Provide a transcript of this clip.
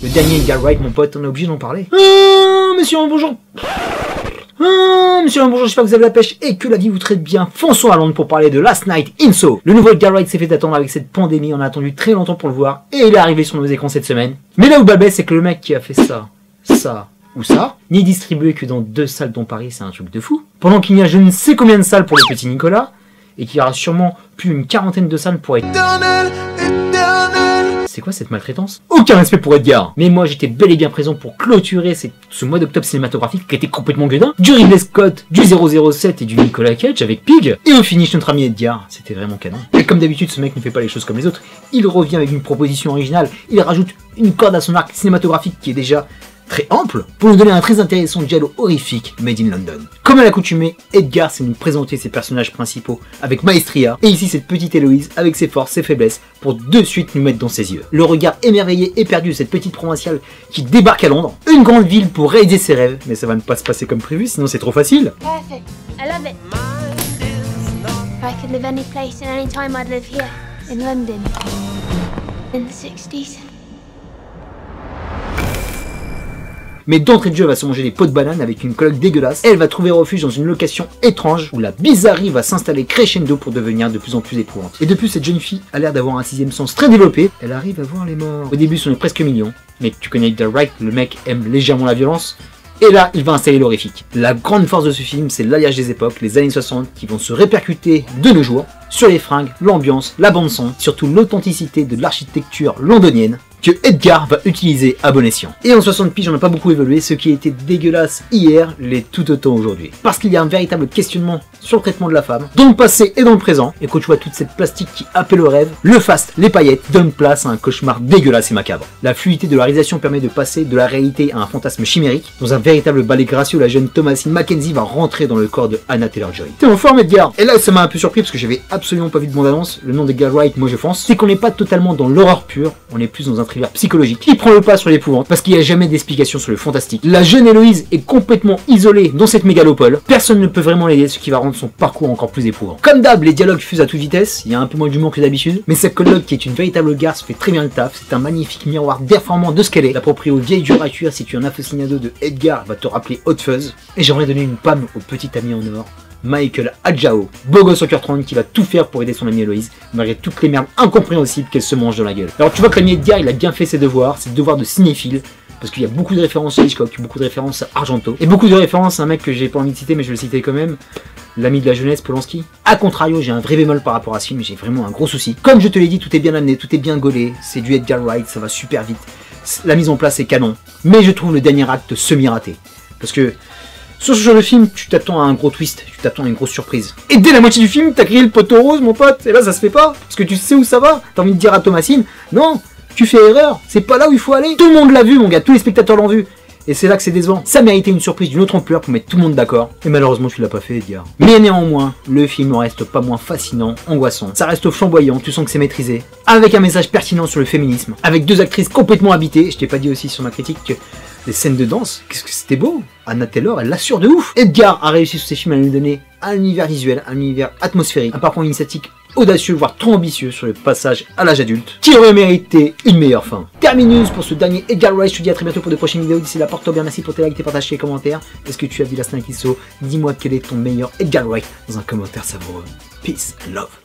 Le dernier Edgar Wright, mon pote, on est obligé d'en parler. Monsieur, bonjour. Monsieur, bonjour, j'espère que vous avez la pêche et que la vie vous traite bien. Fonçons à Londres pour parler de Last Night in Soho. Le nouveau Edgar Wright s'est fait attendre avec cette pandémie, on a attendu très longtemps pour le voir et il est arrivé sur nos écrans cette semaine. Mais là où bas c'est que le mec qui a fait ça ou ça, n'est distribué que dans 2 salles dans Paris, c'est un truc de fou. Pendant qu'il y a je ne sais combien de salles pour le petit Nicolas et qu'il y aura sûrement plus d'une 40aine de salles pour être... C'est quoi cette maltraitance? Aucun respect pour Edgar. Mais moi j'étais bel et bien présent pour clôturer ce mois d'octobre cinématographique qui était complètement gueudin. Du Ridley Scott, du 007 et du Nicolas Cage avec Pig. Et au finish notre ami Edgar, c'était vraiment canon. Et comme d'habitude ce mec ne fait pas les choses comme les autres. Il revient avec une proposition originale, il rajoute une corde à son arc cinématographique qui est déjà très ample pour nous donner un très intéressant giallo horrifique made in London. Comme à l'accoutumée, Edgar sait nous présenter ses personnages principaux avec maestria, et ici cette petite Héloïse avec ses forces, ses faiblesses, pour de suite nous mettre dans ses yeux. Le regard émerveillé et perdu de cette petite provinciale qui débarque à Londres, une grande ville pour réaliser ses rêves, mais ça va ne pas se passer comme prévu, sinon c'est trop facile. Perfect. I love it. If I could live any place and any time, I'd live here, in London, in the 60s. Mais d'entrée de jeu, elle va se manger des pots de banane avec une coloc dégueulasse et elle va trouver refuge dans une location étrange où la bizarrerie va s'installer crescendo pour devenir de plus en plus éprouvante. Et de plus, cette jeune fille a l'air d'avoir un 6ème sens très développé. Elle arrive à voir les morts. Au début, on est presque mignon, mais tu connais Edgar Wright, le mec aime légèrement la violence. Et là, il va installer l'horrifique. La grande force de ce film, c'est l'alliage des époques, les années 60, qui vont se répercuter de nos jours sur les fringues, l'ambiance, la bande-son, surtout l'authenticité de l'architecture londonienne que Edgar va utiliser à bon escient. Et en 60 piges, on n'a pas beaucoup évolué, ce qui était dégueulasse hier l'est tout autant aujourd'hui. Parce qu'il y a un véritable questionnement sur le traitement de la femme, dans le passé et dans le présent, et quand tu vois toute cette plastique qui appelle au rêve, le faste, les paillettes, donnent place à un cauchemar dégueulasse et macabre. La fluidité de la réalisation permet de passer de la réalité à un fantasme chimérique, dans un véritable ballet gracieux, la jeune Thomasine Mackenzie va rentrer dans le corps de Anna Taylor-Joy. T'es en forme Edgar? Et là, ça m'a un peu surpris parce que j'avais absolument pas vu de bande-annonce, le nom d'Edgar Wright, moi je fonce, c'est qu'on n'est pas totalement dans l'horreur pure, on est plus dans un thriller psychologique qui prend le pas sur l'épouvante parce qu'il n'y a jamais d'explication sur le fantastique. La jeune Héloïse est complètement isolée dans cette mégalopole, personne ne peut vraiment l'aider, ce qui va rendre son parcours encore plus éprouvant. Comme d'hab, les dialogues fusent à toute vitesse, il y a un peu moins d'humour que d'habitude, mais sa coloc qui est une véritable garce fait très bien le taf, c'est un magnifique miroir déformant de ce qu'elle est. L'approprié aux vieilles dures à cuire si tu es un aficionado de Edgar va te rappeler Hot Fuzz, et j'aimerais donner une pomme au petit ami en or, Michael Adjao, beau gosse au cœur 30 qui va tout faire pour aider son ami Héloïse, malgré toutes les merdes incompréhensibles qu'elle se mange dans la gueule. Alors tu vois que l'ami Edgar, il a bien fait ses devoirs de cinéphile, parce qu'il y a beaucoup de références à Hitchcock, beaucoup de références à Argento, et beaucoup de références à un mec que j'ai pas envie de citer, mais je vais le citer quand même, l'ami de la jeunesse, Polanski. A contrario, j'ai un vrai bémol par rapport à ce film, j'ai vraiment un gros souci. Comme je te l'ai dit, tout est bien amené, tout est bien gaulé, c'est du Edgar Wright, ça va super vite, la mise en place est canon, mais je trouve le dernier acte semi-raté, parce que sur ce genre de film, tu t'attends à un gros twist, tu t'attends à une grosse surprise. Et dès la moitié du film, t'as crié le poteau rose, mon pote, et là ça se fait pas, parce que tu sais où ça va, t'as envie de dire à Thomasine, non, tu fais erreur, c'est pas là où il faut aller. Tout le monde l'a vu, mon gars, tous les spectateurs l'ont vu. Et c'est là que c'est décevant. Ça méritait une surprise d'une autre ampleur pour mettre tout le monde d'accord. Et malheureusement, tu l'as pas fait, Edgar. Mais néanmoins, le film ne reste pas moins fascinant, angoissant. Ça reste flamboyant, tu sens que c'est maîtrisé. Avec un message pertinent sur le féminisme. Avec 2 actrices complètement habitées. Je t'ai pas dit aussi sur ma critique que les scènes de danse, qu'est-ce que c'était beau. Anna Taylor, elle l'assure de ouf. Edgar a réussi sur ses films à nous donner un univers visuel, un univers atmosphérique, un parcours initiatique audacieux, voire trop ambitieux sur le passage à l'âge adulte, qui aurait mérité une meilleure fin. Terminus pour ce dernier Edgar Wright. Je te dis à très bientôt pour de prochaines vidéos. D'ici là, porte-toi bien, merci pour tes likes, tes partages, tes commentaires. Est-ce que tu as vu Last Night in Soho? Dis-moi quel est ton meilleur Edgar Wright dans un commentaire savoureux. Peace and love.